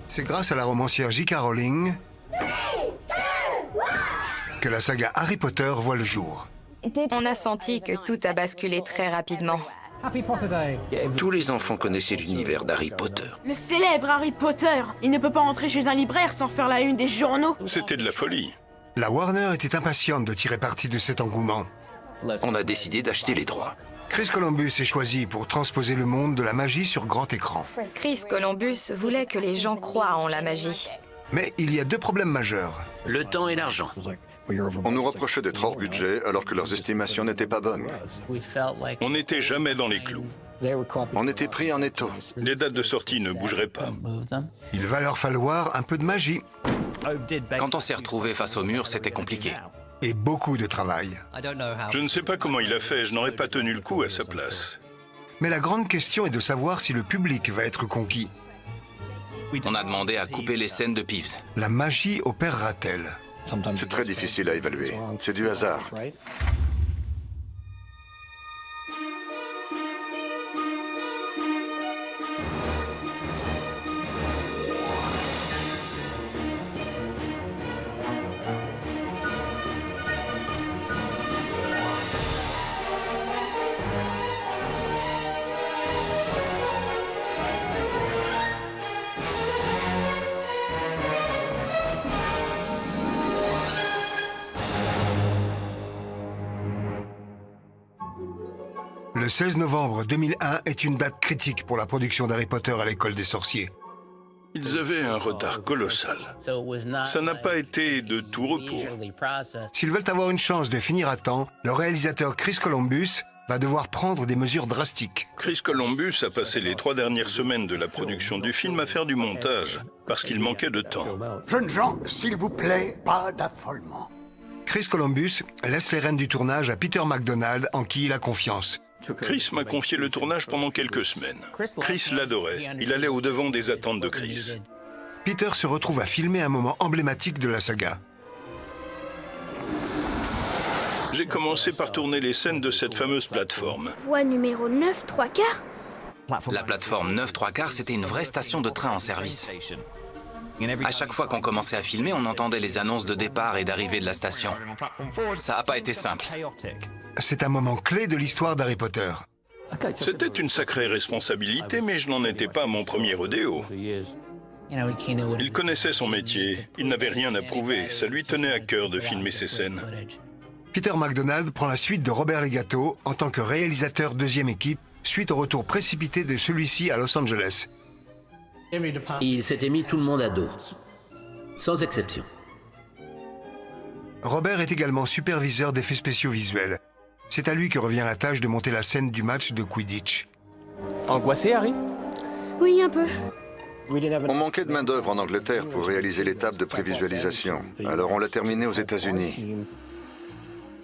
C'est grâce à la romancière J.K. Rowling que la saga Harry Potter voit le jour. On a senti que tout a basculé très rapidement. Tous les enfants connaissaient l'univers d'Harry Potter. Le célèbre Harry Potter. Il ne peut pas entrer chez un libraire sans faire la une des journaux. C'était de la folie. La Warner était impatiente de tirer parti de cet engouement. On a décidé d'acheter les droits. Chris Columbus est choisi pour transposer le monde de la magie sur grand écran. Chris Columbus voulait que les gens croient en la magie. Mais il y a deux problèmes majeurs. Le temps et l'argent. On nous reprochait d'être hors budget alors que leurs estimations n'étaient pas bonnes. On n'était jamais dans les clous. On était pris en étau. Les dates de sortie ne bougeraient pas. Il va leur falloir un peu de magie Quand on s'est retrouvé face au mur, c'était compliqué. et beaucoup de travail. Je ne sais pas comment il a fait, je n'aurais pas tenu le coup à sa place. Mais la grande question est de savoir si le public va être conquis. On a demandé à couper les scènes de Peeves. La magie opérera-t-elle? C'est très difficile à évaluer. C'est du hasard. Le 16 novembre 2001 est une date critique pour la production d'Harry Potter à l'école des sorciers. Ils avaient un retard colossal. Ça n'a pas été de tout repos. S'ils veulent avoir une chance de finir à temps, le réalisateur Chris Columbus va devoir prendre des mesures drastiques. Chris Columbus a passé les 3 dernières semaines de la production du film à faire du montage, parce qu'il manquait de temps. Jeunes gens, s'il vous plaît, pas d'affolement. Chris Columbus laisse les rênes du tournage à Peter MacDonald, en qui il a confiance. Chris m'a confié le tournage pendant quelques semaines. Chris l'adorait. Il allait au-devant des attentes de Chris. Peter se retrouve à filmer un moment emblématique de la saga. J'ai commencé par tourner les scènes de cette fameuse plateforme. Voie numéro 9, 3/4. La plateforme 9 3/4, c'était une vraie station de train en service. À chaque fois qu'on commençait à filmer, on entendait les annonces de départ et d'arrivée de la station. Ça n'a pas été simple. C'est un moment clé de l'histoire d'Harry Potter. C'était une sacrée responsabilité, mais je n'en étais pas à mon premier rodéo. Il connaissait son métier, il n'avait rien à prouver, ça lui tenait à cœur de filmer ces scènes. Peter MacDonald prend la suite de Robert Legato en tant que réalisateur deuxième équipe, suite au retour précipité de celui-ci à Los Angeles. Il s'était mis tout le monde à dos, sans exception. Robert est également superviseur d'effets spéciaux visuels. C'est à lui que revient la tâche de monter la scène du match de Quidditch. Angoissé, Harry? Oui, un peu. On manquait de main-d'œuvre en Angleterre pour réaliser l'étape de prévisualisation. Alors on l'a terminé aux États-Unis.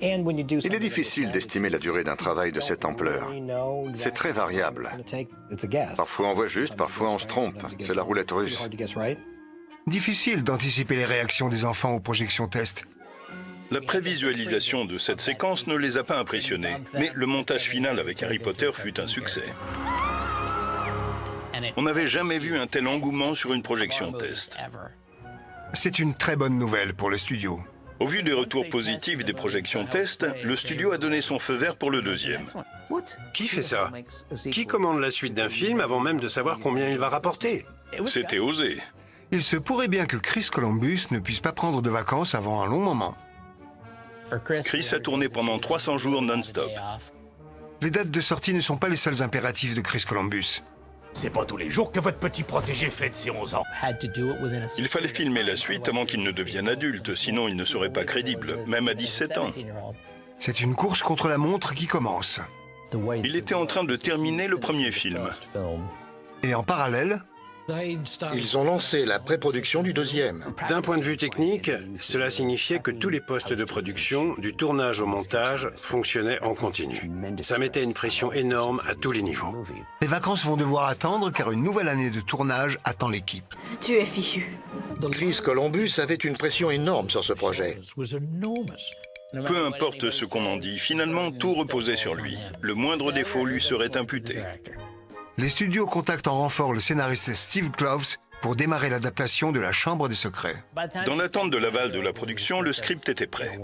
Il est difficile d'estimer la durée d'un travail de cette ampleur. C'est très variable. Parfois on voit juste, parfois on se trompe. C'est la roulette russe. Difficile d'anticiper les réactions des enfants aux projections test. La prévisualisation de cette séquence ne les a pas impressionnés, mais le montage final avec Harry Potter fut un succès. On n'avait jamais vu un tel engouement sur une projection test. C'est une très bonne nouvelle pour le studio. Au vu des retours positifs des projections test, le studio a donné son feu vert pour le deuxième. Qui fait ça? Qui commande la suite d'un film avant même de savoir combien il va rapporter? C'était osé. Il se pourrait bien que Chris Columbus ne puisse pas prendre de vacances avant un long moment. Chris a tourné pendant 300 jours non-stop. Les dates de sortie ne sont pas les seuls impératifs de Chris Columbus. C'est pas tous les jours que votre petit protégé fête ses 11 ans. Il fallait filmer la suite avant qu'il ne devienne adulte, sinon il ne serait pas crédible, même à 17 ans. C'est une course contre la montre qui commence. Il était en train de terminer le premier film. Et en parallèle, Ils ont lancé la pré-production du deuxième. D'un point de vue technique, cela signifiait que tous les postes de production, du tournage au montage, fonctionnaient en continu. Ça mettait une pression énorme à tous les niveaux. les vacances vont devoir attendre car une nouvelle année de tournage attend l'équipe. Tu es fichu. Chris Columbus avait une pression énorme sur ce projet. Peu importe ce qu'on en dit, finalement tout reposait sur lui. Le moindre défaut lui serait imputé. Les studios contactent en renfort le scénariste Steve Kloves pour démarrer l'adaptation de La Chambre des secrets. Dans l'attente de l'aval de la production, le script était prêt.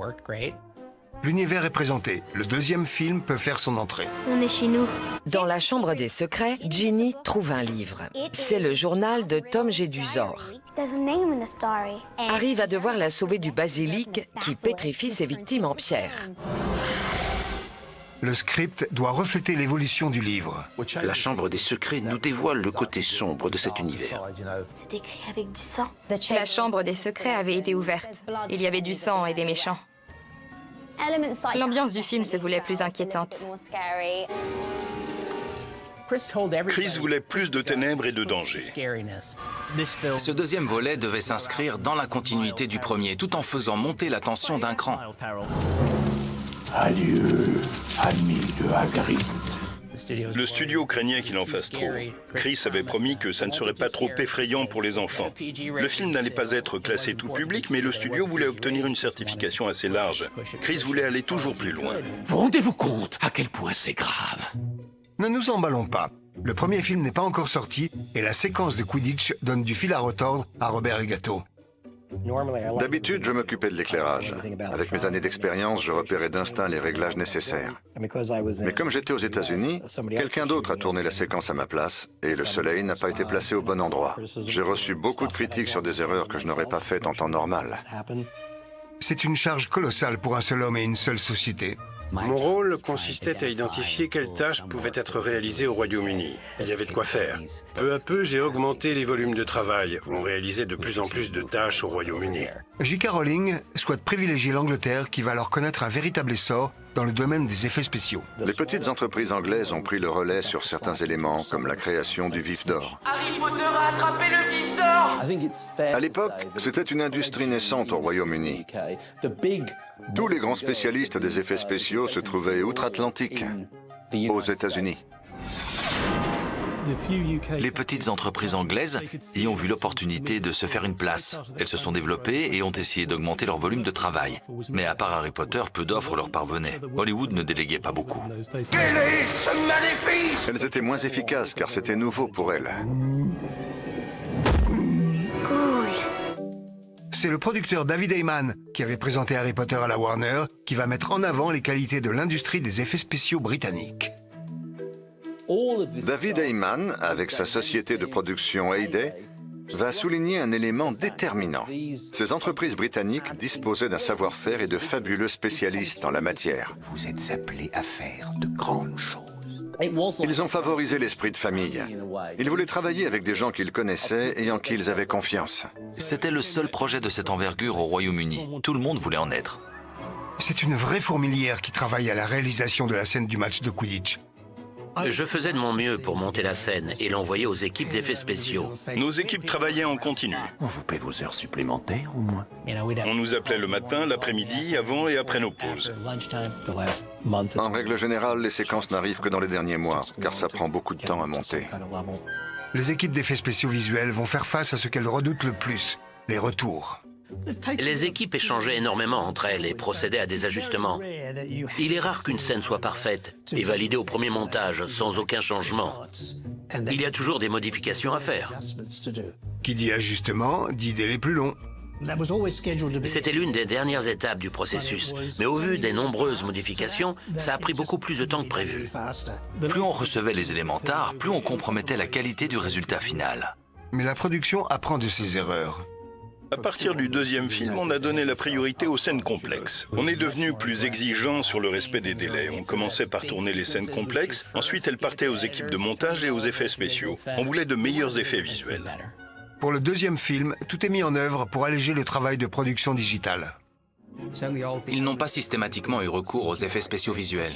L'univers est présenté. Le deuxième film peut faire son entrée. On est chez nous. Dans La Chambre des secrets, Ginny trouve un livre. C'est le journal de Tom Jedusor. Harry va devoir la sauver du basilic qui pétrifie ses victimes en pierre. Le script doit refléter l'évolution du livre. La Chambre des secrets nous dévoile le côté sombre de cet univers. C'est écrit avec du sang. La chambre des secrets avait été ouverte. Il y avait du sang et des méchants. L'ambiance du film se voulait plus inquiétante. Chris voulait plus de ténèbres et de danger. Ce deuxième volet devait s'inscrire dans la continuité du premier, tout en faisant monter la tension d'un cran. Adieu, ami de Hagrid. Le studio craignait qu'il en fasse trop. Chris avait promis que ça ne serait pas trop effrayant pour les enfants. Le film n'allait pas être classé tout public, mais le studio voulait obtenir une certification assez large. Chris voulait aller toujours plus loin. Vous rendez-vous compte à quel point c'est grave? Ne nous emballons pas. Le premier film n'est pas encore sorti et la séquence de Quidditch donne du fil à retordre à Robert Legato. D'habitude, je m'occupais de l'éclairage. Avec mes années d'expérience, je repérais d'instinct les réglages nécessaires. Mais comme j'étais aux États-Unis, quelqu'un d'autre a tourné la séquence à ma place et le soleil n'a pas été placé au bon endroit. J'ai reçu beaucoup de critiques sur des erreurs que je n'aurais pas faites en temps normal. C'est une charge colossale pour un seul homme et une seule société. Mon rôle consistait à identifier quelles tâches pouvaient être réalisées au Royaume-Uni. Il y avait de quoi faire. Peu à peu, j'ai augmenté les volumes de travail. On réalisait de plus en plus de tâches au Royaume-Uni. J.K. Rowling souhaite privilégier l'Angleterre qui va leur connaître un véritable essor dans le domaine des effets spéciaux. Les petites entreprises anglaises ont pris le relais sur certains éléments, comme la création du vif d'or. Harry Potter a attrapé le vif d'or! À l'époque, c'était une industrie naissante au Royaume-Uni. Tous les grands spécialistes des effets spéciaux se trouvaient outre-Atlantique, aux États-Unis. Les petites entreprises anglaises y ont vu l'opportunité de se faire une place. Elles se sont développées et ont essayé d'augmenter leur volume de travail. Mais à part Harry Potter, peu d'offres leur parvenaient. Hollywood ne déléguait pas beaucoup. Quel est ce maléfice? Elles étaient moins efficaces car c'était nouveau pour elles. C'est le producteur David Heyman, qui avait présenté Harry Potter à la Warner, qui va mettre en avant les qualités de l'industrie des effets spéciaux britanniques. David Heyman, avec sa société de production Heyday, va souligner un élément déterminant. Ces entreprises britanniques disposaient d'un savoir-faire et de fabuleux spécialistes en la matière. Vous êtes appelés à faire de grandes choses. Ils ont favorisé l'esprit de famille. Ils voulaient travailler avec des gens qu'ils connaissaient et en qui ils avaient confiance. C'était le seul projet de cette envergure au Royaume-Uni. Tout le monde voulait en être. C'est une vraie fourmilière qui travaille à la réalisation de la scène du match de Quidditch. Je faisais de mon mieux pour monter la scène et l'envoyer aux équipes d'effets spéciaux. Nos équipes travaillaient en continu. On vous paie vos heures supplémentaires au moins. On nous appelait le matin, l'après-midi, avant et après nos pauses. En règle générale, les séquences n'arrivent que dans les derniers mois, car ça prend beaucoup de temps à monter. Les équipes d'effets spéciaux visuels vont faire face à ce qu'elles redoutent le plus, les retours. Les équipes échangeaient énormément entre elles et procédaient à des ajustements. Il est rare qu'une scène soit parfaite et validée au premier montage sans aucun changement. Il y a toujours des modifications à faire. Qui dit ajustement, dit délai plus long. C'était l'une des dernières étapes du processus, mais au vu des nombreuses modifications, ça a pris beaucoup plus de temps que prévu. Plus on recevait les éléments tard, plus on compromettait la qualité du résultat final. Mais la production apprend de ses erreurs. À partir du deuxième film, on a donné la priorité aux scènes complexes. On est devenu plus exigeant sur le respect des délais. On commençait par tourner les scènes complexes, ensuite elles partaient aux équipes de montage et aux effets spéciaux. On voulait de meilleurs effets visuels. Pour le deuxième film, tout est mis en œuvre pour alléger le travail de production digitale. Ils n'ont pas systématiquement eu recours aux effets spéciaux visuels.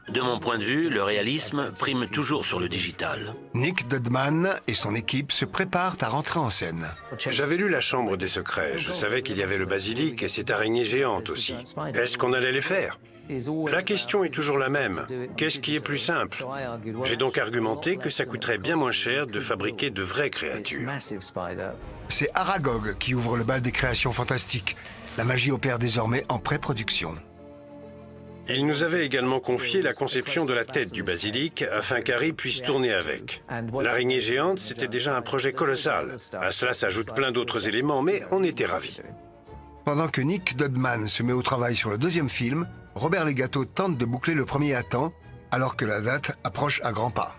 De mon point de vue, le réalisme prime toujours sur le digital. Nick Dudman et son équipe se préparent à rentrer en scène. J'avais lu La Chambre des secrets. Je savais qu'il y avait le basilic et cette araignée géante aussi. Est-ce qu'on allait les faire? La question est toujours la même. Qu'est-ce qui est plus simple? J'ai donc argumenté que ça coûterait bien moins cher de fabriquer de vraies créatures. C'est Aragog qui ouvre le bal des créations fantastiques. La magie opère désormais en pré-production. Il nous avait également confié la conception de la tête du basilic afin qu'Harry puisse tourner avec. L'araignée géante, c'était déjà un projet colossal. À cela s'ajoutent plein d'autres éléments, mais on était ravis. Pendant que Nick Dudman se met au travail sur le deuxième film, Robert Legato tente de boucler le premier à temps, alors que la date approche à grands pas.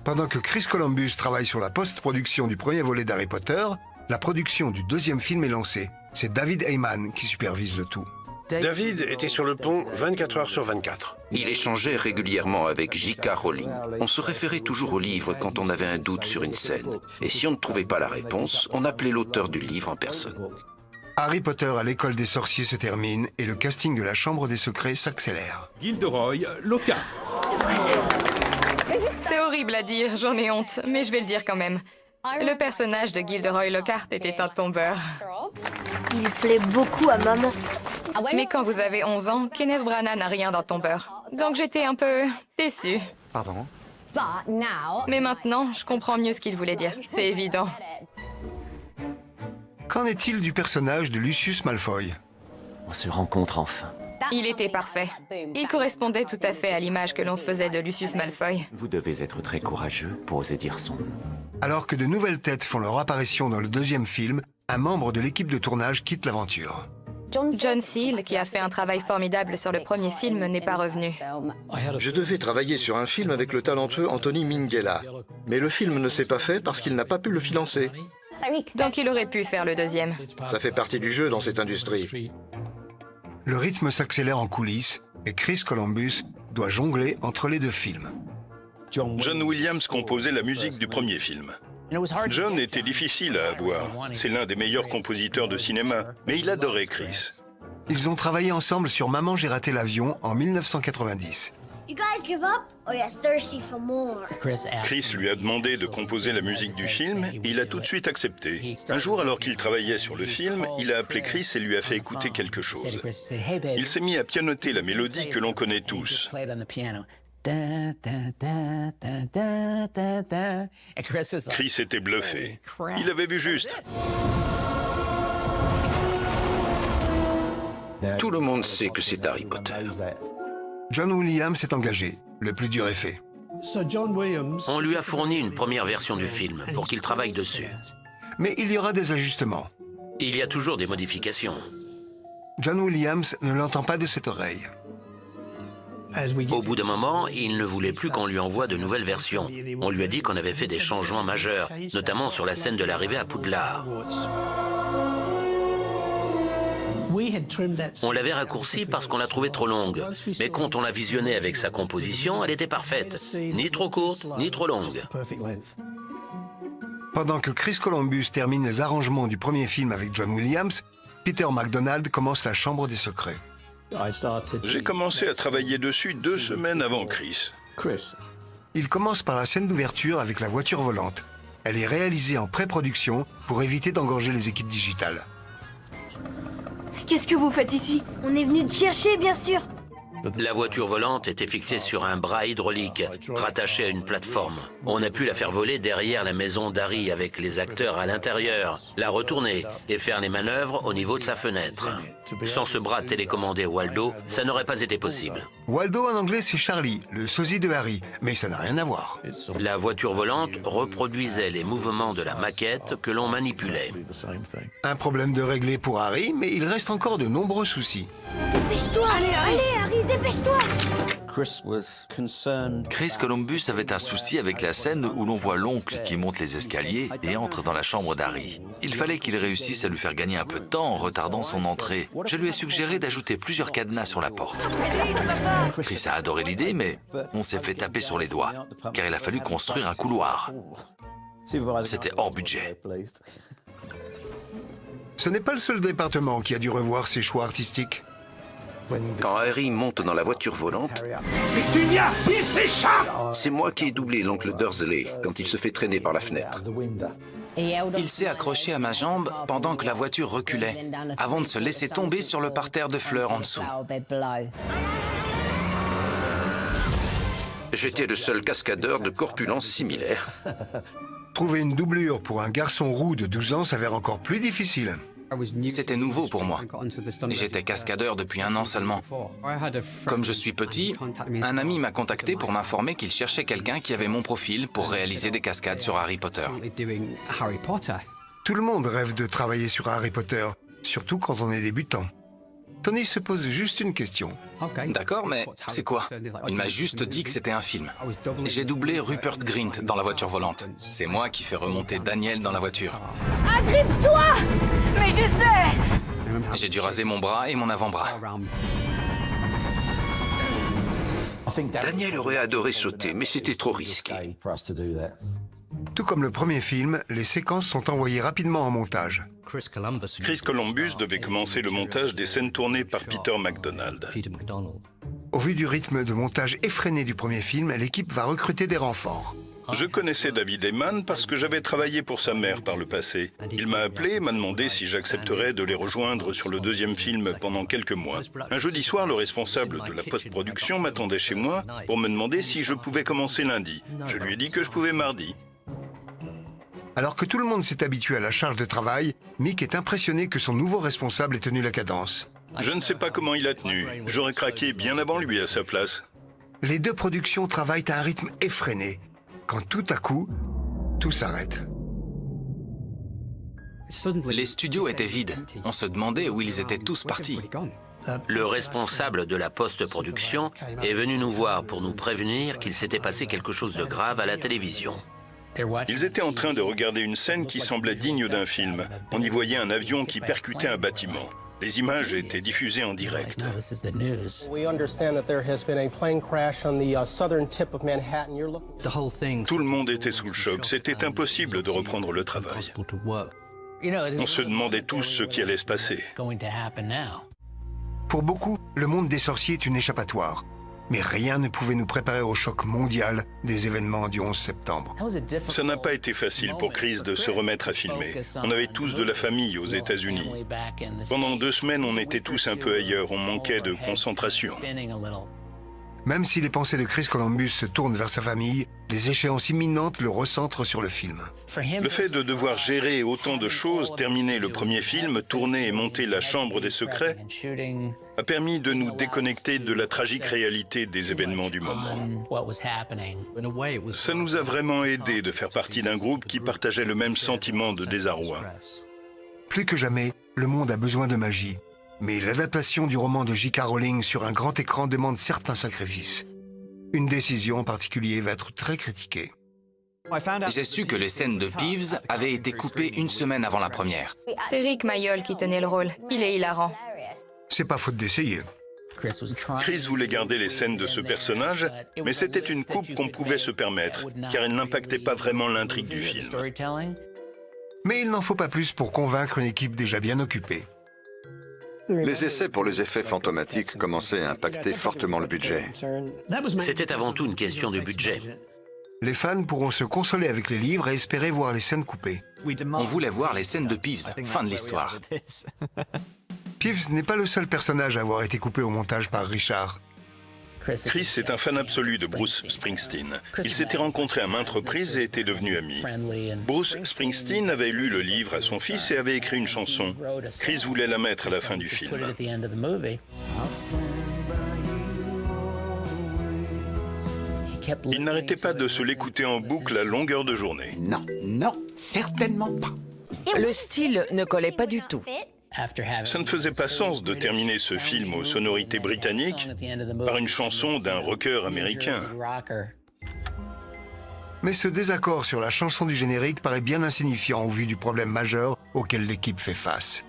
Pendant que Chris Columbus travaille sur la post-production du premier volet d'Harry Potter, la production du deuxième film est lancée. C'est David Heyman qui supervise le tout. David était sur le pont 24 heures sur 24. Il échangeait régulièrement avec J.K. Rowling. On se référait toujours au livre quand on avait un doute sur une scène. Et si on ne trouvait pas la réponse, on appelait l'auteur du livre en personne. Harry Potter à l'école des sorciers se termine et le casting de la Chambre des secrets s'accélère. Gilderoy Lockhart. C'est horrible à dire, j'en ai honte, mais je vais le dire quand même. Le personnage de Gilderoy Lockhart était un tombeur. Il plaît beaucoup à maman. Mais quand vous avez 11 ans, Kenneth Branagh n'a rien d'un tombeur. Donc j'étais un peu déçue. Pardon? Mais maintenant, je comprends mieux ce qu'il voulait dire. C'est évident. Qu'en est-il du personnage de Lucius Malfoy? On se rencontre enfin. Il était parfait. Il correspondait tout à fait à l'image que l'on se faisait de Lucius Malfoy. Vous devez être très courageux pour oser dire son nom. Alors que de nouvelles têtes font leur apparition dans le deuxième film, un membre de l'équipe de tournage quitte l'aventure. John Seal, qui a fait un travail formidable sur le premier film, n'est pas revenu. Je devais travailler sur un film avec le talentueux Anthony Minghella. Mais le film ne s'est pas fait parce qu'il n'a pas pu le financer. Donc il aurait pu faire le deuxième. Ça fait partie du jeu dans cette industrie. Le rythme s'accélère en coulisses et Chris Columbus doit jongler entre les deux films. John Williams composait la musique du premier film. John était difficile à avoir. C'est l'un des meilleurs compositeurs de cinéma, mais il adorait Chris. Ils ont travaillé ensemble sur Maman, j'ai raté l'avion en 1990. You guys give up or you're thirsty for more? Chris lui a demandé de composer la musique du film et il a tout de suite accepté. Un jour, alors qu'il travaillait sur le film, il a appelé Chris et lui a fait écouter quelque chose. Il s'est mis à pianoter la mélodie que l'on connaît tous. Chris était bluffé. Il avait vu juste. Tout le monde sait que c'est Harry Potter. John Williams s'est engagé. Le plus dur est fait. On lui a fourni une première version du film pour qu'il travaille dessus. Mais il y aura des ajustements. Il y a toujours des modifications. John Williams ne l'entend pas de cette oreille. Au bout d'un moment, il ne voulait plus qu'on lui envoie de nouvelles versions. On lui a dit qu'on avait fait des changements majeurs, notamment sur la scène de l'arrivée à Poudlard. On l'avait raccourcie parce qu'on l'a trouvée trop longue. Mais quand on l'a visionnée avec sa composition, elle était parfaite. Ni trop courte, ni trop longue. Pendant que Chris Columbus termine les arrangements du premier film avec John Williams, Peter MacDonald commence la Chambre des secrets. J'ai commencé à travailler dessus 2 semaines avant Chris. Il commence par la scène d'ouverture avec la voiture volante. Elle est réalisée en pré-production pour éviter d'engorger les équipes digitales. Qu'est-ce que vous faites ici? On est venu te chercher, bien sûr. La voiture volante était fixée sur un bras hydraulique, rattaché à une plateforme. On a pu la faire voler derrière la maison d'Harry avec les acteurs à l'intérieur, la retourner et faire les manœuvres au niveau de sa fenêtre. Sans ce bras télécommandé Waldo, ça n'aurait pas été possible. Waldo en anglais c'est Charlie, le sosie de Harry, mais ça n'a rien à voir. La voiture volante reproduisait les mouvements de la maquette que l'on manipulait. Un problème de régler pour Harry, mais il reste encore de nombreux soucis. Dépêche-toi! Allez, Harry, dépêche-toi! Chris Columbus avait un souci avec la scène où l'on voit l'oncle qui monte les escaliers et entre dans la chambre d'Harry. Il fallait qu'il réussisse à lui faire gagner un peu de temps en retardant son entrée. Je lui ai suggéré d'ajouter plusieurs cadenas sur la porte. Chris a adoré l'idée, mais on s'est fait taper sur les doigts, car il a fallu construire un couloir. C'était hors budget. Ce n'est pas le seul département qui a dû revoir ses choix artistiques. Quand Harry monte dans la voiture volante, Pétunia, il s'échappe! c'est moi qui ai doublé l'oncle Dursley quand il se fait traîner par la fenêtre. Il s'est accroché à ma jambe pendant que la voiture reculait, avant de se laisser tomber sur le parterre de fleurs en dessous. J'étais le seul cascadeur de corpulence similaire. Trouver une doublure pour un garçon roux de 12 ans s'avère encore plus difficile. C'était nouveau pour moi. J'étais cascadeur depuis 1 an seulement. Comme je suis petit, un ami m'a contacté pour m'informer qu'il cherchait quelqu'un qui avait mon profil pour réaliser des cascades sur Harry Potter. Tout le monde rêve de travailler sur Harry Potter, surtout quand on est débutant. Tony se pose juste une question. D'accord, mais c'est quoi? Il m'a juste dit que c'était un film. J'ai doublé Rupert Grint dans La voiture volante. C'est moi qui fais remonter Daniel dans la voiture. Agrippe-toi! Mais je sais! J'ai dû raser mon bras et mon avant-bras. Daniel aurait adoré sauter, mais c'était trop risqué. Tout comme le premier film, les séquences sont envoyées rapidement en montage. Chris Columbus devait commencer le montage des scènes tournées par Peter MacDonald. Au vu du rythme de montage effréné du premier film, l'équipe va recruter des renforts. Je connaissais David Heyman parce que j'avais travaillé pour sa mère par le passé. Il m'a appelé et m'a demandé si j'accepterais de les rejoindre sur le deuxième film pendant quelques mois. Un jeudi soir, le responsable de la post-production m'attendait chez moi pour me demander si je pouvais commencer lundi. Je lui ai dit que je pouvais mardi. Alors que tout le monde s'est habitué à la charge de travail, Mick est impressionné que son nouveau responsable ait tenu la cadence. Je ne sais pas comment il a tenu. J'aurais craqué bien avant lui à sa place. Les deux productions travaillent à un rythme effréné, quand tout à coup, tout s'arrête. Les studios étaient vides. On se demandait où ils étaient tous partis. Le responsable de la post-production est venu nous voir pour nous prévenir qu'il s'était passé quelque chose de grave à la télévision. Ils étaient en train de regarder une scène qui semblait digne d'un film. On y voyait un avion qui percutait un bâtiment. Les images étaient diffusées en direct. Tout le monde était sous le choc. C'était impossible de reprendre le travail. On se demandait tous ce qui allait se passer. Pour beaucoup, le monde des sorciers est une échappatoire. Mais rien ne pouvait nous préparer au choc mondial des événements du 11 septembre. Ça n'a pas été facile pour Chris de se remettre à filmer. On avait tous de la famille aux États-Unis. Pendant 2 semaines, on était tous un peu ailleurs, on manquait de concentration. Même si les pensées de Chris Columbus se tournent vers sa famille, les échéances imminentes le recentrent sur le film. Le fait de devoir gérer autant de choses, terminer le premier film, tourner et monter La Chambre des secrets, a permis de nous déconnecter de la tragique réalité des événements du moment. Ça nous a vraiment aidé de faire partie d'un groupe qui partageait le même sentiment de désarroi. Plus que jamais, le monde a besoin de magie. Mais l'adaptation du roman de J.K. Rowling sur un grand écran demande certains sacrifices. Une décision en particulier va être très critiquée. J'ai su que les scènes de Peeves avaient été coupées 1 semaine avant la première. C'est Rick Mayol qui tenait le rôle. Il est hilarant. C'est pas faute d'essayer. Chris voulait garder les scènes de ce personnage, mais c'était une coupe qu'on pouvait se permettre, car elle n'impactait pas vraiment l'intrigue du film. Mais il n'en faut pas plus pour convaincre une équipe déjà bien occupée. Les essais pour les effets fantomatiques commençaient à impacter fortement le budget. C'était avant tout une question de budget. Les fans pourront se consoler avec les livres et espérer voir les scènes coupées. On voulait voir les scènes de Peeves. Fin de l'histoire. Peeves n'est pas le seul personnage à avoir été coupé au montage par Richard. Chris est un fan absolu de Bruce Springsteen. Ils s'étaient rencontrés à maintes reprises et étaient devenus amis. Bruce Springsteen avait lu le livre à son fils et avait écrit une chanson. Chris voulait la mettre à la fin du film. Il n'arrêtait pas de se l'écouter en boucle à longueur de journée. Non, certainement pas. Le style ne collait pas du tout. Ça ne faisait pas sens de terminer ce film aux sonorités britanniques par une chanson d'un rocker américain. Mais ce désaccord sur la chanson du générique paraît bien insignifiant au vu du problème majeur auquel l'équipe fait face.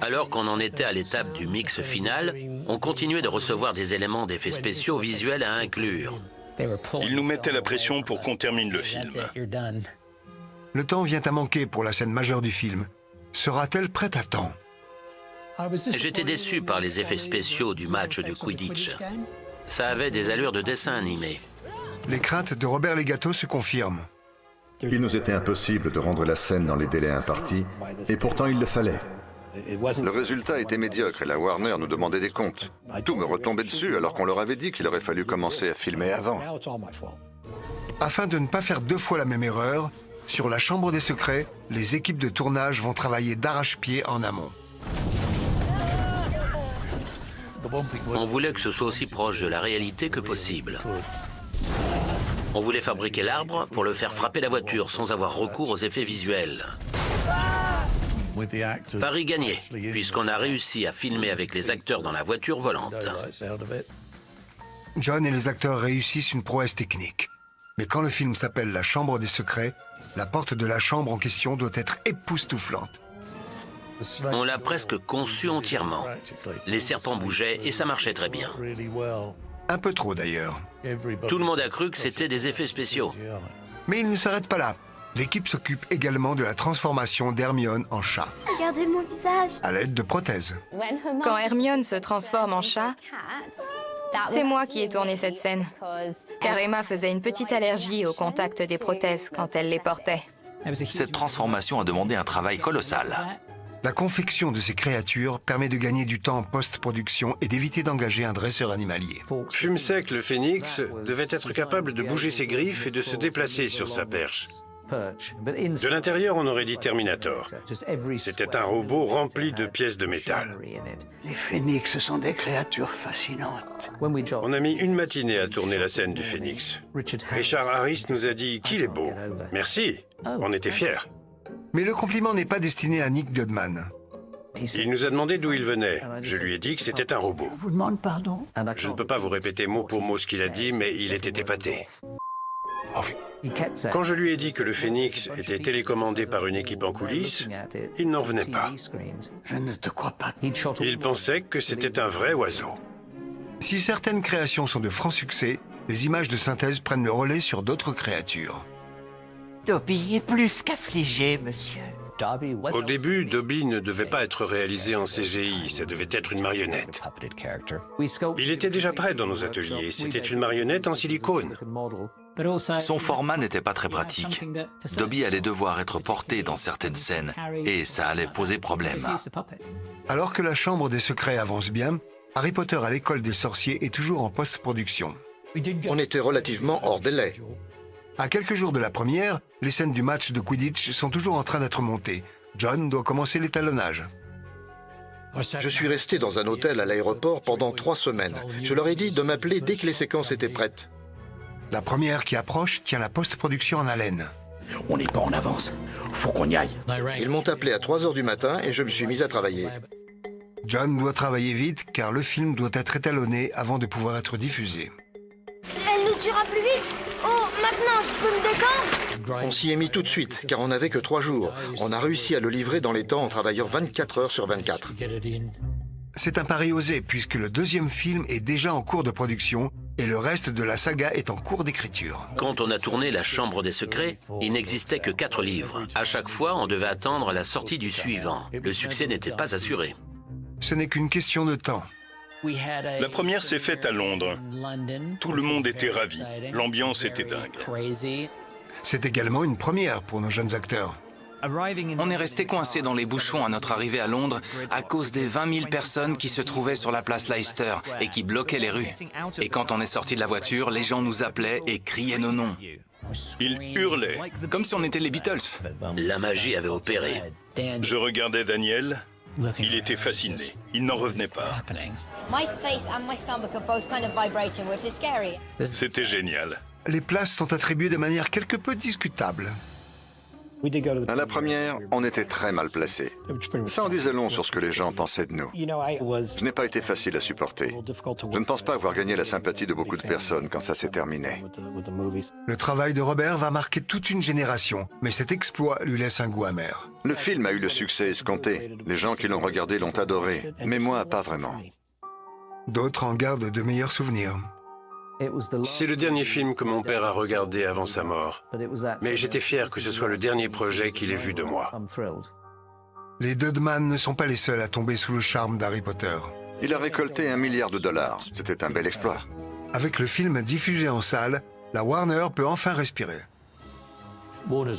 Alors qu'on en était à l'étape du mix final, on continuait de recevoir des éléments d'effets spéciaux visuels à inclure. Ils nous mettaient la pression pour qu'on termine le film. Le temps vient à manquer pour la scène majeure du film. Sera-t-elle prête à temps? J'étais déçu par les effets spéciaux du match de Quidditch. Ça avait des allures de dessin animé. Les craintes de Robert Legato se confirment. Il nous était impossible de rendre la scène dans les délais impartis, et pourtant il le fallait. Le résultat était médiocre et la Warner nous demandait des comptes. Tout me retombait dessus alors qu'on leur avait dit qu'il aurait fallu commencer à filmer avant. Afin de ne pas faire 2 fois la même erreur, Sur la Chambre des secrets, les équipes de tournage vont travailler d'arrache-pied en amont. On voulait que ce soit aussi proche de la réalité que possible. On voulait fabriquer l'arbre pour le faire frapper la voiture sans avoir recours aux effets visuels. Pari gagné, puisqu'on a réussi à filmer avec les acteurs dans la voiture volante. John et les acteurs réussissent une prouesse technique. Mais quand le film s'appelle La Chambre des secrets, la porte de la chambre en question doit être époustouflante. On l'a presque conçu entièrement. Les serpents bougeaient et ça marchait très bien. Un peu trop d'ailleurs. Tout le monde a cru que c'était des effets spéciaux. Mais il ne s'arrête pas là. L'équipe s'occupe également de la transformation d'Hermione en chat, Regardez mon visage. à l'aide de prothèses. Quand Hermione se transforme en chat, c'est moi qui ai tourné cette scène. Car Emma faisait une petite allergie au contact des prothèses quand elle les portait. Cette transformation a demandé un travail colossal. La confection de ces créatures permet de gagner du temps en post-production et d'éviter d'engager un dresseur animalier. Fumsec, le phénix, devait être capable de bouger ses griffes et de se déplacer sur sa perche. De l'intérieur, on aurait dit Terminator. C'était un robot rempli de pièces de métal. Les phénix sont des créatures fascinantes. On a mis une matinée à tourner la scène du phénix. Richard Harris nous a dit qu'il est beau. Merci, on était fiers. Mais le compliment n'est pas destiné à Nick Dudman. Il nous a demandé d'où il venait. Je lui ai dit que c'était un robot. Je vous demande pardon. Je ne peux pas vous répéter mot pour mot ce qu'il a dit, mais il était épaté. Quand je lui ai dit que le phénix était télécommandé par une équipe en coulisses, il n'en revenait pas. Je ne te crois pas. Il pensait que c'était un vrai oiseau. Si certaines créations sont de francs succès, les images de synthèse prennent le relais sur d'autres créatures. Dobby est plus qu'affligé, monsieur. Au début, Dobby ne devait pas être réalisé en CGI, ça devait être une marionnette. Il était déjà prêt dans nos ateliers, c'était une marionnette en silicone. Son format n'était pas très pratique. Dobby allait devoir être porté dans certaines scènes et ça allait poser problème. Alors que la Chambre des secrets avance bien, Harry Potter à l'école des sorciers est toujours en post-production. On était relativement hors délai. À quelques jours de la première, les scènes du match de Quidditch sont toujours en train d'être montées. John doit commencer l'étalonnage. Je suis resté dans un hôtel à l'aéroport pendant 3 semaines. Je leur ai dit de m'appeler dès que les séquences étaient prêtes. La première qui approche tient la post-production en haleine. On n'est pas en avance. Faut qu'on y aille. Ils m'ont appelé à 3 heures du matin et je me suis mis à travailler. John doit travailler vite car le film doit être étalonné avant de pouvoir être diffusé. Elle nous tuera plus vite. Oh, maintenant, je peux me détendre? On s'y est mis tout de suite, car on n'avait que 3 jours. On a réussi à le livrer dans les temps en travaillant 24 heures sur 24. C'est un pari osé, puisque le deuxième film est déjà en cours de production et le reste de la saga est en cours d'écriture. Quand on a tourné La Chambre des secrets, il n'existait que 4 livres. À chaque fois, on devait attendre la sortie du suivant. Le succès n'était pas assuré. Ce n'est qu'une question de temps. La première s'est faite à Londres. Tout le monde était ravi. L'ambiance était dingue. C'est également une première pour nos jeunes acteurs. On est resté coincé dans les bouchons à notre arrivée à Londres à cause des 20 000 personnes qui se trouvaient sur la place Leicester et qui bloquaient les rues. Et quand on est sorti de la voiture, les gens nous appelaient et criaient nos noms. Ils hurlaient. Comme si on était les Beatles. La magie avait opéré. Je regardais Daniel. Il était fasciné. Il n'en revenait pas. C'était génial. Les places sont attribuées de manière quelque peu discutable. À la première, on était très mal placés. Ça en disait long sur ce que les gens pensaient de nous. Ce n'est pas été facile à supporter. Je ne pense pas avoir gagné la sympathie de beaucoup de personnes quand ça s'est terminé. Le travail de Robert va marquer toute une génération, mais cet exploit lui laisse un goût amer. Le film a eu le succès escompté. Les gens qui l'ont regardé l'ont adoré, mais moi, pas vraiment. D'autres en gardent de meilleurs souvenirs. C'est le dernier film que mon père a regardé avant sa mort. Mais j'étais fier que ce soit le dernier projet qu'il ait vu de moi. Les Dudman ne sont pas les seuls à tomber sous le charme d'Harry Potter. Il a récolté $1 milliard. C'était un bel exploit. Avec le film diffusé en salle, la Warner peut enfin respirer.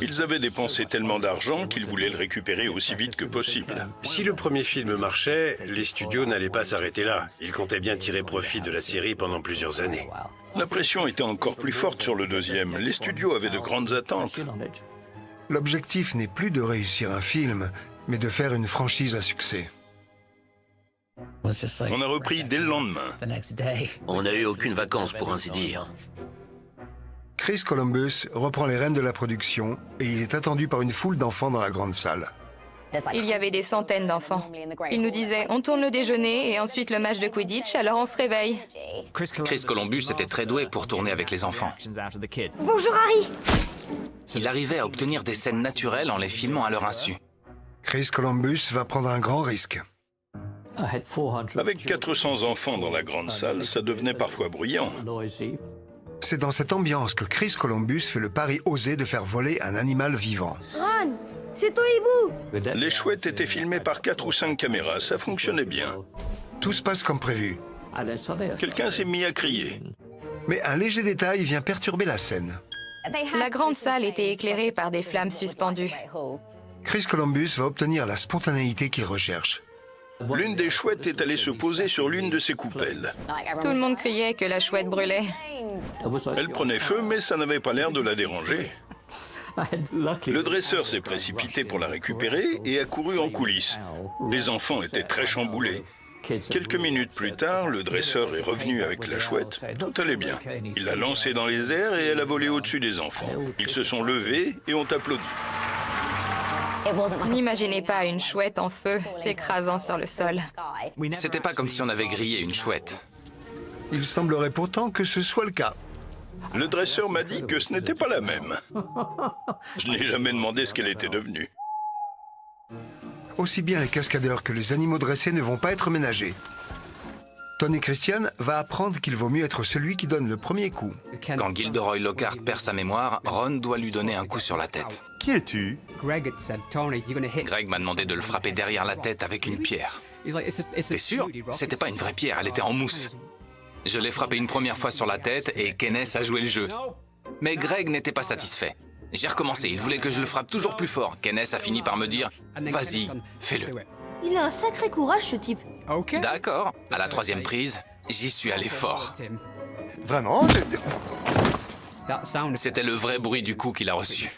Ils avaient dépensé tellement d'argent qu'ils voulaient le récupérer aussi vite que possible. Si le premier film marchait, les studios n'allaient pas s'arrêter là. Ils comptaient bien tirer profit de la série pendant plusieurs années. La pression était encore plus forte sur le deuxième. Les studios avaient de grandes attentes. L'objectif n'est plus de réussir un film, mais de faire une franchise à succès. On a repris dès le lendemain. On n'a eu aucune vacance, pour ainsi dire. Chris Columbus reprend les rênes de la production et il est attendu par une foule d'enfants dans la grande salle. Il y avait des centaines d'enfons. Il nous disait « on tourne le déjeuner et ensuite le match de Quidditch, alors on se réveille ». Chris Columbus était très doué pour tourner avec les enfants. Bonjour Harry. Il arrivait à obtenir des scènes naturelles en les filmant à leur insu. Chris Columbus va prendre un grand risque. Avec 400 enfants dans la grande salle, ça devenait parfois bruyant. C'est dans cette ambiance que Chris Columbus fait le pari osé de faire voler un animal vivant. Ron, c'est ton hibou. Les chouettes étaient filmées par 4 ou 5 caméras, ça fonctionnait bien. Tout se passe comme prévu. Quelqu'un s'est mis à crier. Mais un léger détail vient perturber la scène. La grande salle était éclairée par des flammes suspendues. Chris Columbus va obtenir la spontanéité qu'il recherche. L'une des chouettes est allée se poser sur l'une de ses coupelles. Tout le monde criait que la chouette brûlait. Elle prenait feu, mais ça n'avait pas l'air de la déranger. Le dresseur s'est précipité pour la récupérer et a couru en coulisses. Les enfants étaient très chamboulés. Quelques minutes plus tard, le dresseur est revenu avec la chouette. Tout allait bien. Il l'a lancée dans les airs et elle a volé au-dessus des enfants. Ils se sont levés et ont applaudi. N'imaginez pas une chouette en feu s'écrasant sur le sol. C'était pas comme si on avait grillé une chouette. Il semblerait pourtant que ce soit le cas. Le dresseur m'a dit que ce n'était pas la même. Je n'ai jamais demandé ce qu'elle était devenue. Aussi bien les cascadeurs que les animaux dressés ne vont pas être ménagés. Tony Christian va apprendre qu'il vaut mieux être celui qui donne le premier coup. Quand Gilderoy Lockhart perd sa mémoire, Ron doit lui donner un coup sur la tête. Qui es-tu? Greg m'a demandé de le frapper derrière la tête avec une pierre. T'es sûr? C'était pas une vraie pierre, elle était en mousse. Je l'ai frappé une première fois sur la tête et Kenneth a joué le jeu. Mais Greg n'était pas satisfait. J'ai recommencé, il voulait que je le frappe toujours plus fort. Kenneth a fini par me dire « Vas-y, fais-le ». Il a un sacré courage, ce type. D'accord, à la 3e prise, j'y suis allé fort. Vraiment? C'était le vrai bruit du coup qu'il a reçu.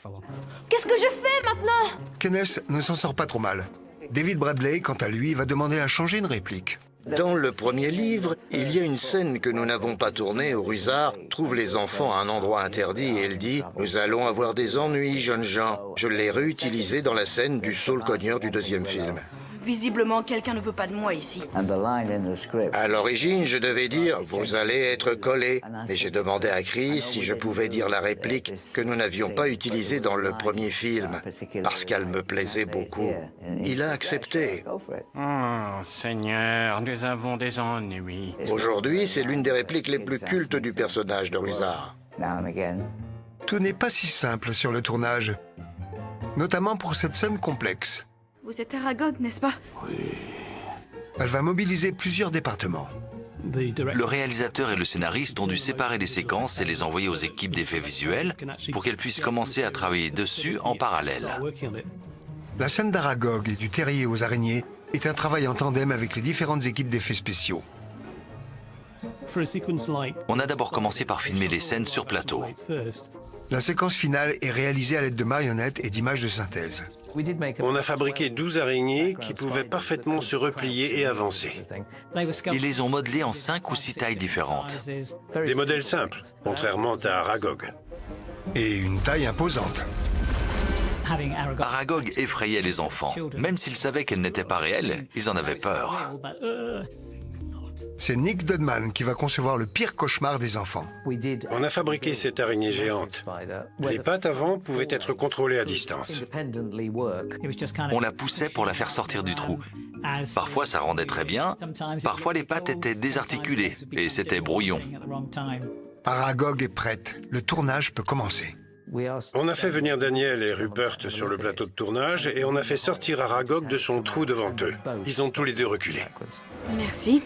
Qu'est-ce que je fais maintenant? Kenneth ne s'en sort pas trop mal. David Bradley, quant à lui, va demander à changer une réplique. Dans le premier livre, il y a une scène que nous n'avons pas tournée où Rusard trouve les enfants à un endroit interdit et elle dit « Nous allons avoir des ennuis, jeunes gens ». Je l'ai réutilisé dans la scène du saule-cogneur du 2e film. Visiblement, quelqu'un ne veut pas de moi ici. À l'origine, je devais dire « Vous allez être collés ». Et j'ai demandé à Chris si je pouvais dire la réplique que nous n'avions pas utilisée dans le premier film, parce qu'elle me plaisait beaucoup. Il a accepté. Oh, Seigneur, nous avons des ennuis. Aujourd'hui, c'est l'une des répliques les plus cultes du personnage de Rusard. Tout n'est pas si simple sur le tournage, notamment pour cette scène complexe. Vous êtes Aragog, n'est-ce pas? Elle va mobiliser plusieurs départements. Le réalisateur et le scénariste ont dû séparer les séquences et les envoyer aux équipes d'effets visuels pour qu'elles puissent commencer à travailler dessus en parallèle. La scène d'Aragog et du terrier aux araignées est un travail en tandem avec les différentes équipes d'effets spéciaux. On a d'abord commencé par filmer les scènes sur plateau. La séquence finale est réalisée à l'aide de marionnettes et d'images de synthèse. On a fabriqué 12 araignées qui pouvaient parfaitement se replier et avancer. Ils les ont modelées en 5 ou 6 tailles différentes. Des modèles simples, contrairement à Aragog. Et une taille imposante. Aragog effrayait les enfants. Même s'ils savaient qu'elle n'était pas réelle, ils en avaient peur. C'est Nick Dodman qui va concevoir le pire cauchemar des enfants. On a fabriqué cette araignée géante. Les pattes avant pouvaient être contrôlées à distance. On la poussait pour la faire sortir du trou. Parfois ça rendait très bien, parfois les pattes étaient désarticulées et c'était brouillon. Aragog est prête, le tournage peut commencer. On a fait venir Daniel et Rupert sur le plateau de tournage et on a fait sortir Aragog de son trou devant eux. Ils ont tous les deux reculé. Merci.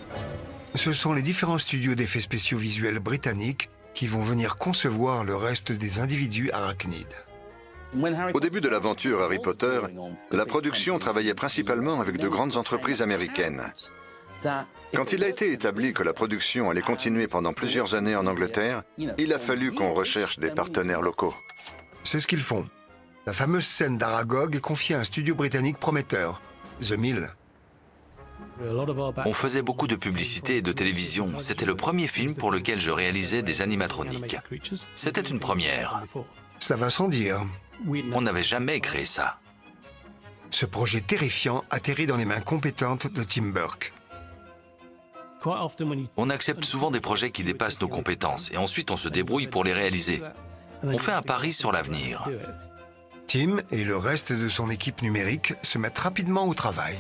Ce sont les différents studios d'effets spéciaux visuels britanniques qui vont venir concevoir le reste des individus arachnides. Au début de l'aventure Harry Potter, la production travaillait principalement avec de grandes entreprises américaines. Quand il a été établi que la production allait continuer pendant plusieurs années en Angleterre, il a fallu qu'on recherche des partenaires locaux. C'est ce qu'ils font. La fameuse scène d'Aragog est confiée à un studio britannique prometteur, The Mill. On faisait beaucoup de publicité et de télévision. C'était le premier film pour lequel je réalisais des animatroniques. C'était une première. Ça va sans dire. On n'avait jamais créé ça. Ce projet terrifiant atterrit dans les mains compétentes de Tim Burke. On accepte souvent des projets qui dépassent nos compétences et ensuite on se débrouille pour les réaliser. On fait un pari sur l'avenir. Tim et le reste de son équipe numérique se mettent rapidement au travail.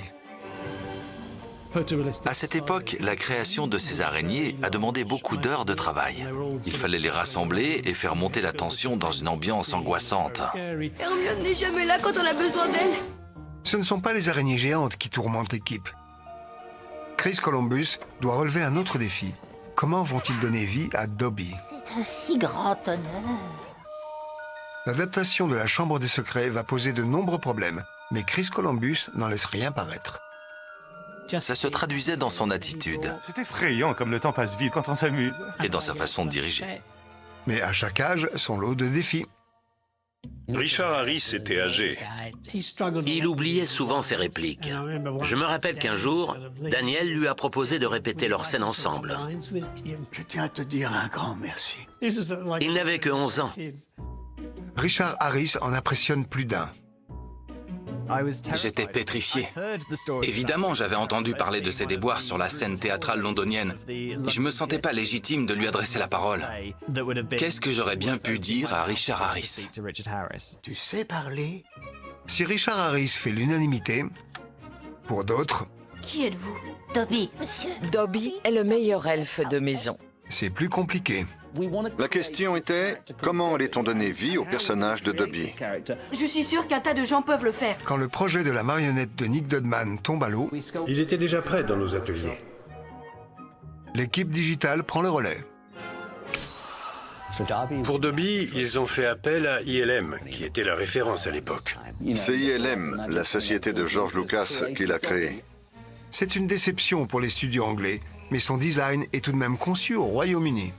À cette époque, la création de ces araignées a demandé beaucoup d'heures de travail. Il fallait les rassembler et faire monter la tension dans une ambiance angoissante. Hermione n'est jamais là quand on a besoin d'elle. Ce ne sont pas les araignées géantes qui tourmentent l'équipe. Chris Columbus doit relever un autre défi. Comment vont-ils donner vie à Dobby? C'est un si grand honneur. L'adaptation de La Chambre des Secrets va poser de nombreux problèmes, mais Chris Columbus n'en laisse rien paraître. Ça se traduisait dans son attitude. C'est effrayant comme le temps passe vite quand on s'amuse. Et dans sa façon de diriger. Mais à chaque âge, son lot de défis. Richard Harris était âgé. Il oubliait souvent ses répliques. Je me rappelle qu'un jour, Daniel lui a proposé de répéter leur scène ensemble. Je tiens à te dire un grand merci. Il n'avait que 11 ans. Richard Harris en impressionne plus d'un. J'étais pétrifié. Évidemment, j'avais entendu parler de ses déboires sur la scène théâtrale londonienne. Je me sentais pas légitime de lui adresser la parole. Qu'est-ce que j'aurais bien pu dire à Richard Harris? Tu sais parler? Si Richard Harris fait l'unanimité, pour d'autres... Qui êtes-vous? Dobby, monsieur. Dobby est le meilleur elfe de maison. C'est plus compliqué. La question était, comment allait-on donner vie au personnage de Dobby? Je suis sûr qu'un tas de gens peuvent le faire. Quand le projet de la marionnette de Nick Dodman tombe à l'eau, Il était déjà prêt dans nos ateliers. l'équipe digitale prend le relais. Pour Dobby, ils ont fait appel à ILM, qui était la référence à l'époque. C'est ILM, la société de George Lucas, qui l'a créé. C'est une déception pour les studios anglais, mais son design est tout de même conçu au Royaume-Uni.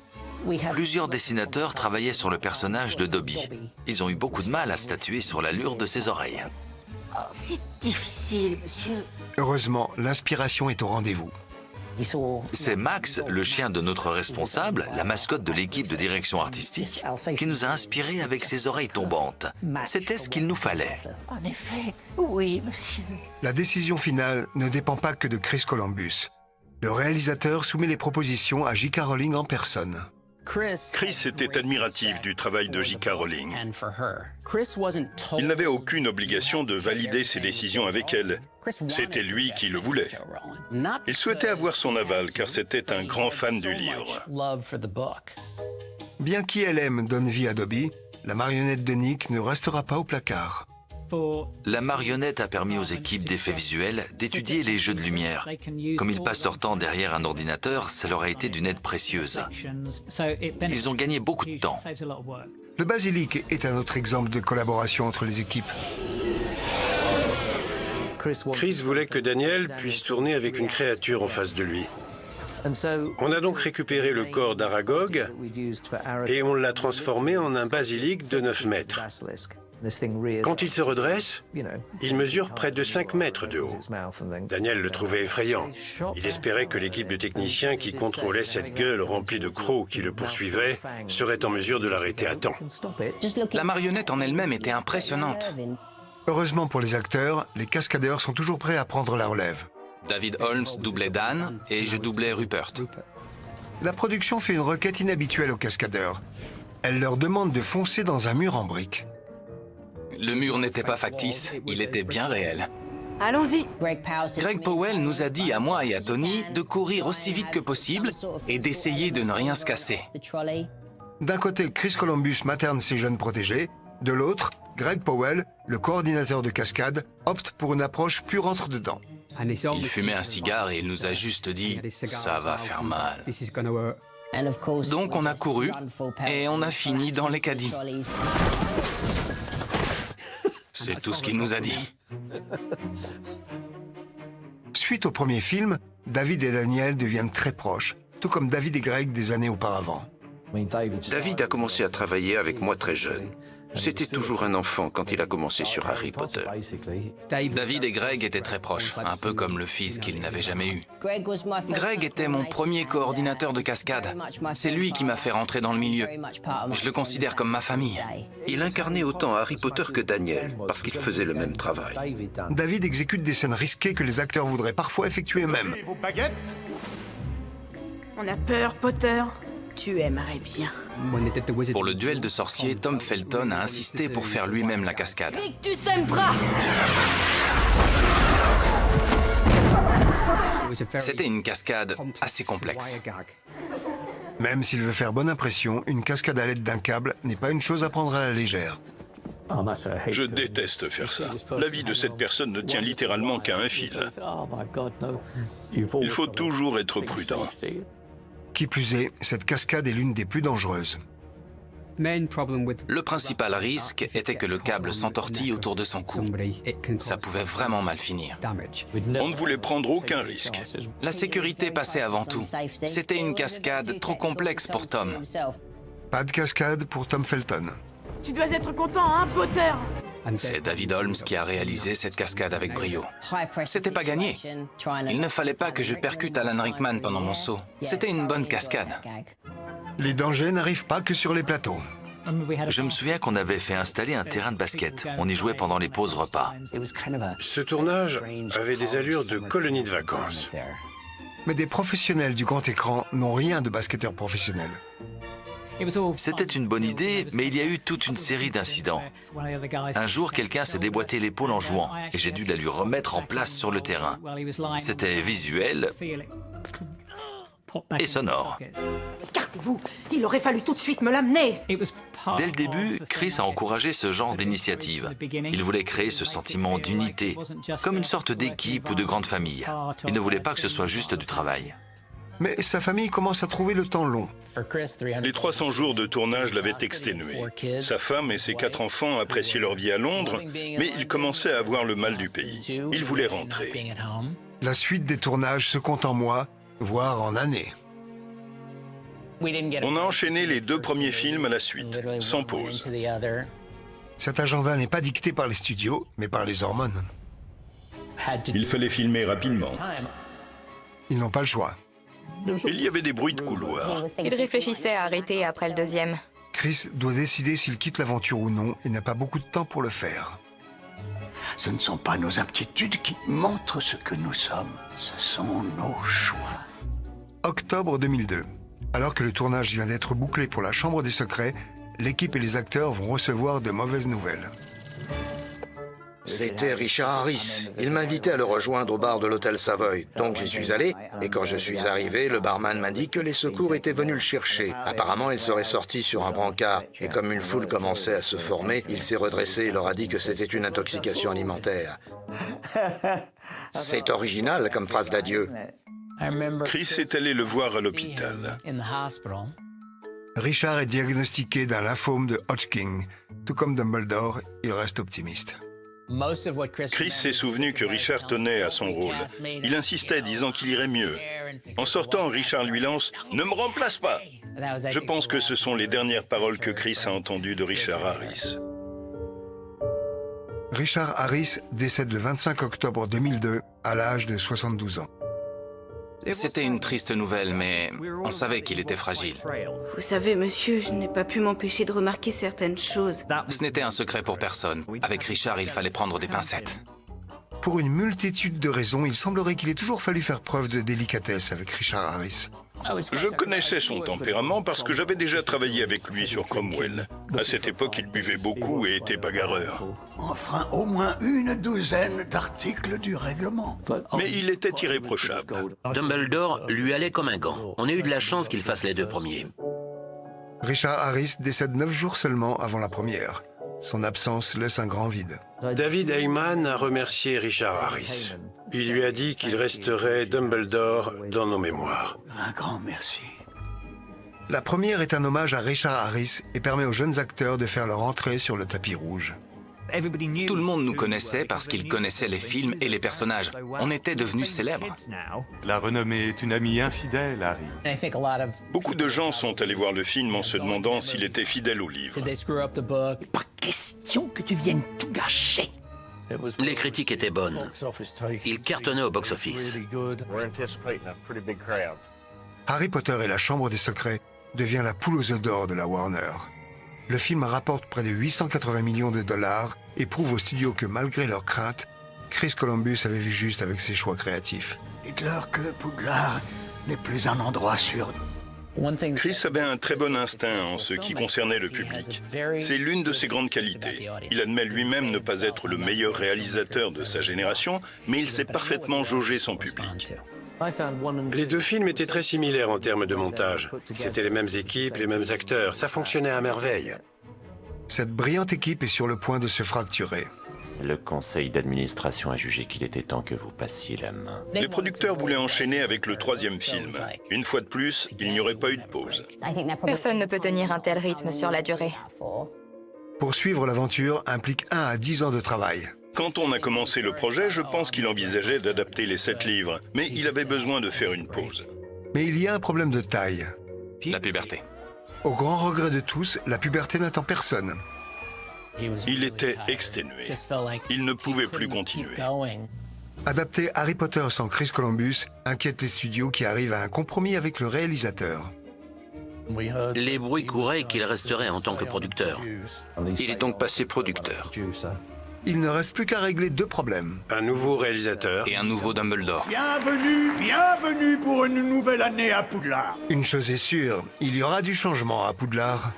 Plusieurs dessinateurs travaillaient sur le personnage de Dobby. Ils ont eu beaucoup de mal à statuer sur l'allure de ses oreilles. Oh, c'est difficile, monsieur. Heureusement, l'inspiration est au rendez-vous. C'est Max, le chien de notre responsable, la mascotte de l'équipe de direction artistique, qui nous a inspirés avec ses oreilles tombantes. C'était ce qu'il nous fallait. En effet, oui, monsieur. La décision finale ne dépend pas que de Chris Columbus. Le réalisateur soumet les propositions à J.K. Rowling en personne. Chris était admiratif du travail de J.K. Rowling. Il n'avait aucune obligation de valider ses décisions avec elle. C'était lui qui le voulait. Il souhaitait avoir son aval car c'était un grand fan du livre. Bien qu'ILM donne vie à Dobby, la marionnette de Nick ne restera pas au placard. La marionnette a permis aux équipes d'effets visuels d'étudier les jeux de lumière. Comme ils passent leur temps derrière un ordinateur, ça leur a été d'une aide précieuse. Ils ont gagné beaucoup de temps. Le basilic est un autre exemple de collaboration entre les équipes. Chris voulait que Daniel puisse tourner avec une créature en face de lui. On a donc récupéré le corps d'Aragog et on l'a transformé en un basilic de 9 mètres. Quand il se redresse, il mesure près de 5 mètres de haut. Daniel le trouvait effrayant. Il espérait que l'équipe de techniciens qui contrôlait cette gueule remplie de crocs qui le poursuivaient serait en mesure de l'arrêter à temps. La marionnette en elle-même était impressionnante. Heureusement pour les acteurs, les cascadeurs sont toujours prêts à prendre la relève. David Holmes doublait Dan et je doublais Rupert. La production fait une requête inhabituelle aux cascadeurs. Elle leur demande de foncer dans un mur en briques. Le mur n'était pas factice, il était bien réel. Allons-y. Greg Powell nous a dit à moi et à Tony de courir aussi vite que possible et d'essayer de ne rien se casser. D'un côté, Chris Columbus materne ses jeunes protégés. De l'autre, Greg Powell, le coordinateur de cascade, opte pour une approche pure entre-dedans. Il fumait un cigare et il nous a juste dit « ça va faire mal ». Donc on a couru et on a fini dans les caddies. C'est tout ce qu'il nous a dit. Suite au premier film, David et Daniel deviennent très proches, tout comme David et Greg des années auparavant. David a commencé à travailler avec moi très jeune. C'était toujours un enfant quand il a commencé sur Harry Potter. David et Greg étaient très proches, un peu comme le fils qu'il n'avait jamais eu. Greg était mon premier coordinateur de cascade. C'est lui qui m'a fait rentrer dans le milieu. Je le considère comme ma famille. Il incarnait autant Harry Potter que Daniel, parce qu'ils faisaient le même travail. David exécute des scènes risquées que les acteurs voudraient parfois effectuer eux-mêmes. On a peur, Potter. Tu aimerais bien. Pour le duel de sorciers, Tom Felton a insisté pour faire lui-même la cascade. Rictus Sempra! C'était une cascade assez complexe. Même s'il veut faire bonne impression, une cascade à l'aide d'un câble n'est pas une chose à prendre à la légère. Je déteste faire ça. La vie de cette personne ne tient littéralement qu'à un fil. Il faut toujours être prudent. Qui plus est, cette cascade est l'une des plus dangereuses. Le principal risque était que le câble s'entortille autour de son cou. Ça pouvait vraiment mal finir. On ne voulait prendre aucun risque. La sécurité passait avant tout. C'était une cascade trop complexe pour Tom. Pas de cascade pour Tom Felton. Tu dois être content, hein, Potter? C'est David Holmes qui a réalisé cette cascade avec brio. C'était pas gagné. Il ne fallait pas que je percute Alan Rickman pendant mon saut. C'était une bonne cascade. Les dangers n'arrivent pas que sur les plateaux. Je me souviens qu'on avait fait installer un terrain de basket. On y jouait pendant les pauses repas. Ce tournage avait des allures de colonie de vacances. Mais des professionnels du grand écran n'ont rien de basketteurs professionnels. C'était une bonne idée, mais il y a eu toute une série d'incidents. Un jour, quelqu'un s'est déboîté l'épaule en jouant, et j'ai dû la lui remettre en place sur le terrain. C'était visuel et sonore. Écartez-vous, il aurait fallu tout de suite me l'amener. Dès le début, Chris a encouragé ce genre d'initiative. Il voulait créer ce sentiment d'unité, comme une sorte d'équipe ou de grande famille. Il ne voulait pas que ce soit juste du travail. Mais sa famille commence à trouver le temps long. Les 300 jours de tournage l'avaient exténué. Sa femme et ses 4 enfants appréciaient leur vie à Londres, mais ils commençaient à avoir le mal du pays. Ils voulaient rentrer. La suite des tournages se compte en mois, voire en années. On a enchaîné les 2 premiers films à la suite, sans pause. Cet agenda n'est pas dicté par les studios, mais par les hormones. Il fallait filmer rapidement. Ils n'ont pas le choix. Il y avait des bruits de couloir. Il réfléchissait à arrêter après le deuxième. Chris doit décider s'il quitte l'aventure ou non et n'a pas beaucoup de temps pour le faire. Ce ne sont pas nos aptitudes qui montrent ce que nous sommes, ce sont nos choix. Octobre 2002. Alors que le tournage vient d'être bouclé pour La Chambre des Secrets, l'équipe et les acteurs vont recevoir de mauvaises nouvelles. C'était Richard Harris. Il m'invitait à le rejoindre au bar de l'hôtel Savoy. Donc j'y suis allé, et quand je suis arrivé, le barman m'a dit que les secours étaient venus le chercher. Apparemment, il serait sorti sur un brancard, et comme une foule commençait à se former, il s'est redressé et leur a dit que c'était une intoxication alimentaire. C'est original comme phrase d'adieu. Chris est allé le voir à l'hôpital. Richard est diagnostiqué d'un lymphome de Hodgkin. Tout comme Dumbledore, il reste optimiste. Chris s'est souvenu que Richard tenait à son rôle. Il insistait, disant qu'il irait mieux. En sortant, Richard lui lance « Ne me remplace pas !» Je pense que ce sont les dernières paroles que Chris a entendues de Richard Harris. Richard Harris décède le 25 octobre 2002 à l'âge de 72 ans. C'était une triste nouvelle, mais on savait qu'il était fragile. Vous savez, monsieur, je n'ai pas pu m'empêcher de remarquer certaines choses. Ce n'était un secret pour personne. Avec Richard, il fallait prendre des pincettes. Pour une multitude de raisons, il semblerait qu'il ait toujours fallu faire preuve de délicatesse avec Richard Harris. Je connaissais son tempérament parce que j'avais déjà travaillé avec lui sur Cromwell. À cette époque, il buvait beaucoup et était bagarreur. Enfreint au moins une douzaine d'articles du règlement. Mais il était irréprochable. Dumbledore lui allait comme un gant. On a eu de la chance qu'il fasse les 2 premiers. Richard Harris décède 9 jours seulement avant la première. Son absence laisse un grand vide. David Heyman a remercié Richard Harris. Il lui a dit qu'il resterait Dumbledore dans nos mémoires. Un grand merci. La première est un hommage à Richard Harris et permet aux jeunes acteurs de faire leur entrée sur le tapis rouge. Tout le monde nous connaissait parce qu'il connaissait les films et les personnages. On était devenus célèbres. La renommée est une amie infidèle, Harry. Beaucoup de gens sont allés voir le film en se demandant s'il était fidèle au livre. Pas question que tu viennes tout gâcher. Les critiques étaient bonnes. Il cartonnait au box-office. Harry Potter et la Chambre des Secrets devient la poule aux œufs d'or de la Warner. Le film rapporte près de 880 millions de dollars et prouve aux studios que malgré leurs craintes, Chris Columbus avait vu juste avec ses choix créatifs. Dites-leur que Poudlard n'est plus un endroit sûr. Chris avait un très bon instinct en ce qui concernait le public. C'est l'une de ses grandes qualités. Il admet lui-même ne pas être le meilleur réalisateur de sa génération, mais il sait parfaitement jauger son public. Les deux films étaient très similaires en termes de montage. C'était les mêmes équipes, les mêmes acteurs. Ça fonctionnait à merveille. Cette brillante équipe est sur le point de se fracturer. Le conseil d'administration a jugé qu'il était temps que vous passiez la main. Les producteurs voulaient enchaîner avec le troisième film. Une fois de plus, il n'y aurait pas eu de pause. Personne ne peut tenir un tel rythme sur la durée. Poursuivre l'aventure implique 1 à 10 ans de travail. Quand on a commencé le projet, je pense qu'il envisageait d'adapter les 7 livres, mais il avait besoin de faire une pause. Mais il y a un problème de taille. La puberté. Au grand regret de tous, la puberté n'attend personne. Il était exténué. Il ne pouvait plus continuer. Adapter Harry Potter sans Chris Columbus inquiète les studios qui arrivent à un compromis avec le réalisateur. Les bruits couraient qu'il resterait en tant que producteur. Il est donc passé producteur. Il ne reste plus qu'à régler 2 problèmes. Un nouveau réalisateur. Et un nouveau Dumbledore. Bienvenue pour une nouvelle année à Poudlard. Une chose est sûre, il y aura du changement à Poudlard.